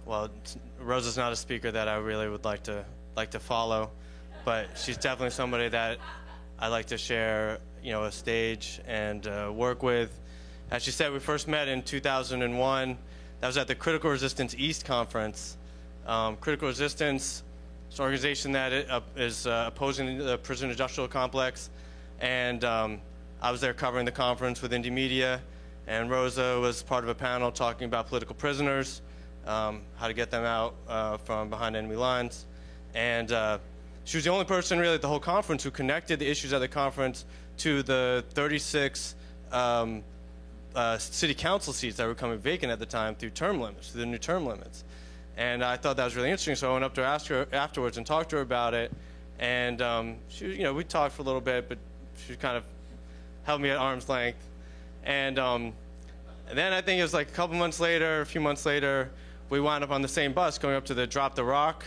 well, Rosa's not a speaker that I really would like to follow, but she's definitely somebody that I like to share, a stage and work with. As she said, we first met in 2001. That was at the Critical Resistance East Conference. Critical Resistance is an organization that is opposing the prison industrial complex, and I was there covering the conference with Indie Media, and Rosa was part of a panel talking about political prisoners, how to get them out from behind enemy lines. And she was the only person really at the whole conference who connected the issues at the conference to the 36 city council seats that were becoming vacant at the time through term limits, through the new term limits. And I thought that was really interesting, so I went up to her, asked her afterwards and talked to her about it. And she, we talked for a little bit, but she kind of held me at arm's length. And then I think it was like a few months later, we wound up on the same bus going up to the Drop the Rock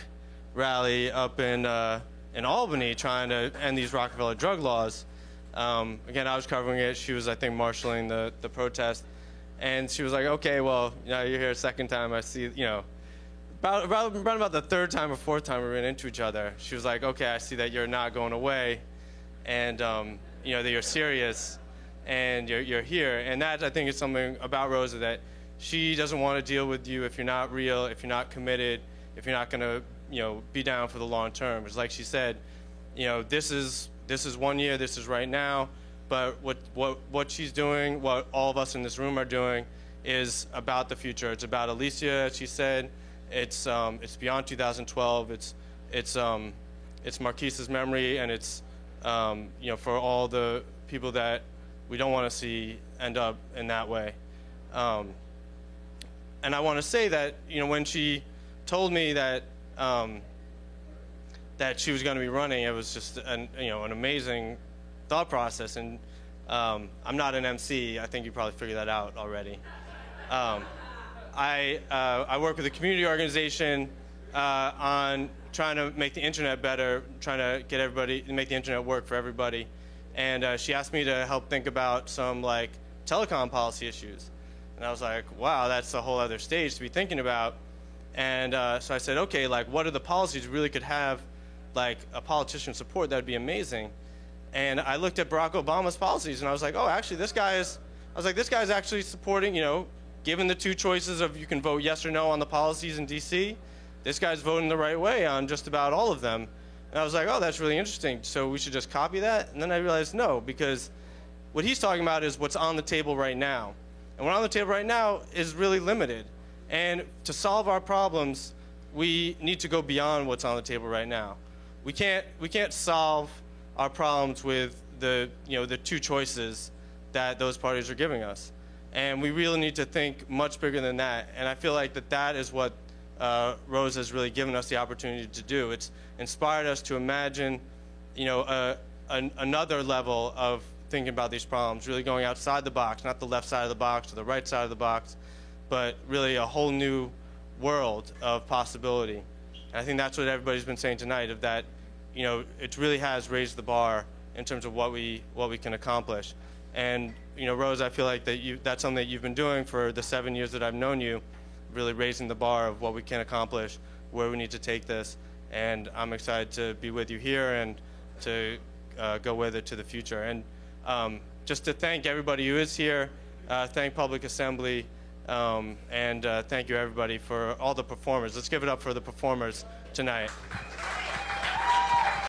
rally up in Albany, trying to end these Rockefeller drug laws. Again, I was covering it. She was, I think, marshaling the protest. And she was like, okay, well, you're here a second time. I see, about the third time or fourth time we ran into each other. She was like, okay, I see that you're not going away, and, that you're serious, and you're here. And that, I think, is something about Rosa, that she doesn't want to deal with you if you're not real, if you're not committed, if you're not going to, be down for the long term. It's like she said, this is 1 year, this is right now, but what she's doing, what all of us in this room are doing, is about the future. It's about Alicia, as she said. It's beyond 2012. It's Marquise's memory, and it's for all the people that we don't want to see end up in that way. And I want to say that when she told me that that she was going to be running, it was just an amazing thought process. And I'm not an MC. I think you probably figured that out already. I work with a community organization on trying to make the internet better, trying to make the internet work for everybody. And she asked me to help think about some telecom policy issues. And I was like, wow, that's a whole other stage to be thinking about. And so I said, okay, what are the policies we really could have a politician support? That would be amazing. And I looked at Barack Obama's policies, and I was like, oh, actually, this guy's actually supporting, given the two choices of you can vote yes or no on the policies in D.C., this guy's voting the right way on just about all of them. And I was like, oh, that's really interesting. So we should just copy that? And then I realized no, because what he's talking about is what's on the table right now. And what's on the table right now is really limited. And to solve our problems, we need to go beyond what's on the table right now. We can't solve our problems with the two choices that those parties are giving us. And we really need to think much bigger than that. And I feel like that is what Rose has really given us the opportunity to do. It's inspired us to imagine, another level of thinking about these problems, really going outside the box, not the left side of the box or the right side of the box, but really a whole new world of possibility. And I think that's what everybody's been saying tonight, of that, it really has raised the bar in terms of what we can accomplish. And, Rose, I feel like that's something that you've been doing for the 7 years that I've known you, really raising the bar of what we can accomplish, where we need to take this. And I'm excited to be with you here and to go with it to the future. And just to thank everybody who is here, thank Public Assembly, and thank you, everybody, for all the performers. Let's give it up for the performers tonight.